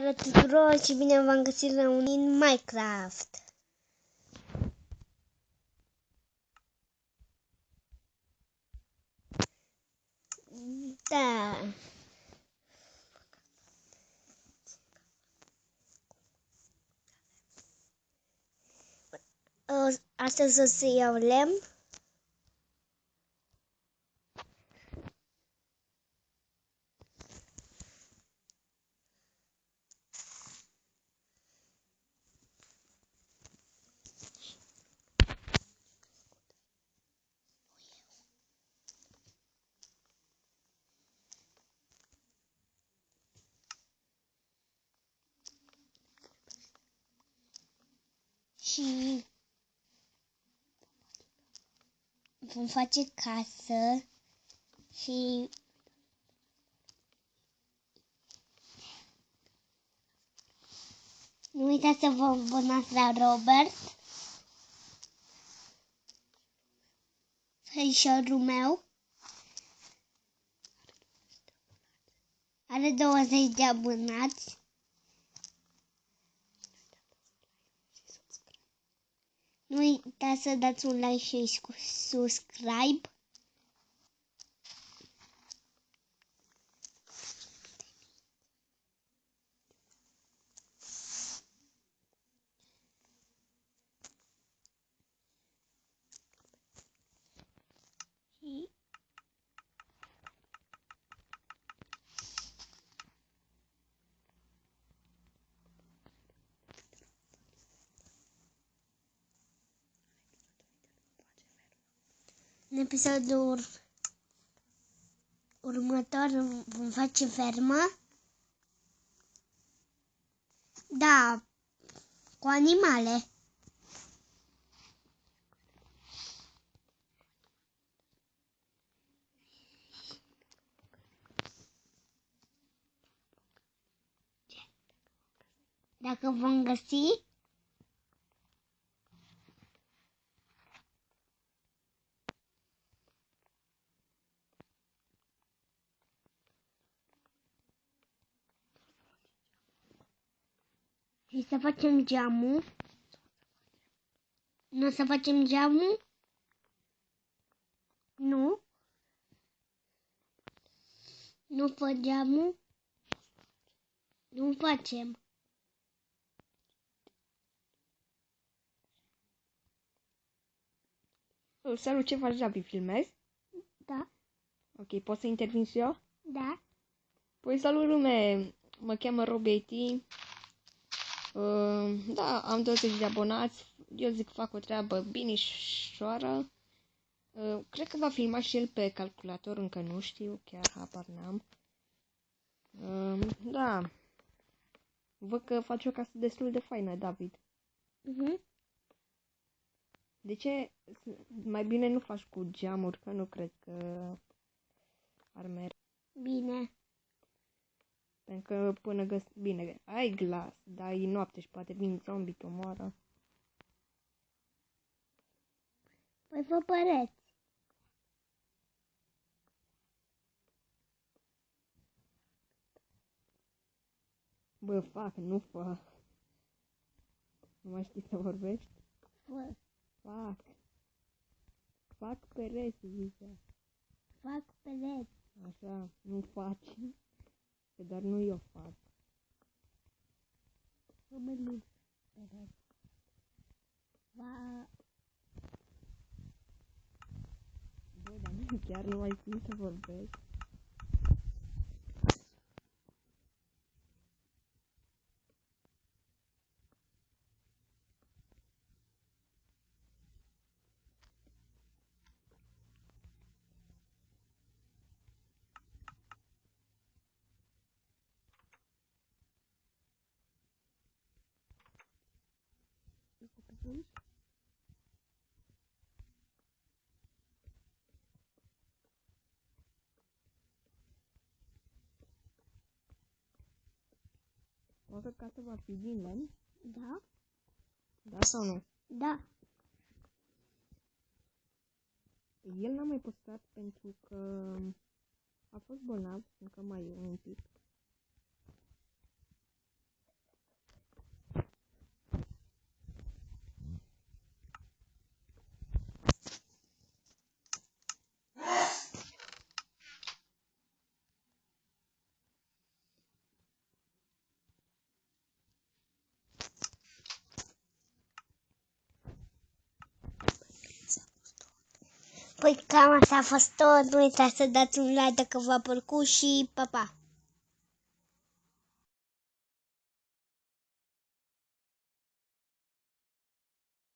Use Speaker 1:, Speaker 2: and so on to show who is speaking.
Speaker 1: Salutare tuturor și bine v-am găsit la un in Minecraft. Da. Astăzi o să iau lemn. Și vom face casă și nu uitați să vă abonați la Robert, făișorul meu. Are 20 de abonați. Nu uitați să dați un like și subscribe. În episodul următor vom face fermă. Da, cu animale. Dacă vom găsi, și să facem geamul. Nu o să facem geamul? Nu. Nu fă geamul? Nu facem.
Speaker 2: Salut, ce faci, Javi? Filmezi?
Speaker 1: Da.
Speaker 2: Ok, pot să intervin și eu?
Speaker 1: Da.
Speaker 2: Păi salut, lume! Mă cheamă Rob80. Da, am 20 de abonați. Eu zic fac o treabă binișoară. Cred că va filma și el pe calculator, încă nu știu, chiar habar n-am. Da. Văd că faci o casă destul de faină, David. De ce mai bine nu faci cu geamuri, că nu cred că ar merge.
Speaker 1: Bine.
Speaker 2: Pentru că până bine, ai glas, dar e noapte și poate vin zombie, te omoară.
Speaker 1: Păi fă pereți.
Speaker 2: Bă, fac, nu fă. Nu mai știi să vorbești?
Speaker 1: Fă.
Speaker 2: Fac. Fac pereți, zice.
Speaker 1: Fac pereți.
Speaker 2: Așa, nu faci. Că doar nu eu fac.
Speaker 1: Fă măluți pereți.
Speaker 2: Bă, dar nu, chiar nu mai știi să vorbești. Oare casa va fi din lemn?
Speaker 1: Da?
Speaker 2: Da sau nu?
Speaker 1: Da.
Speaker 2: El n-a mai postat pentru că a fost bolnav, încă mai e un pic.
Speaker 1: Păi cam asta a fost tot. Nu uitați să dați un like dacă v-a plăcut și pa, pa!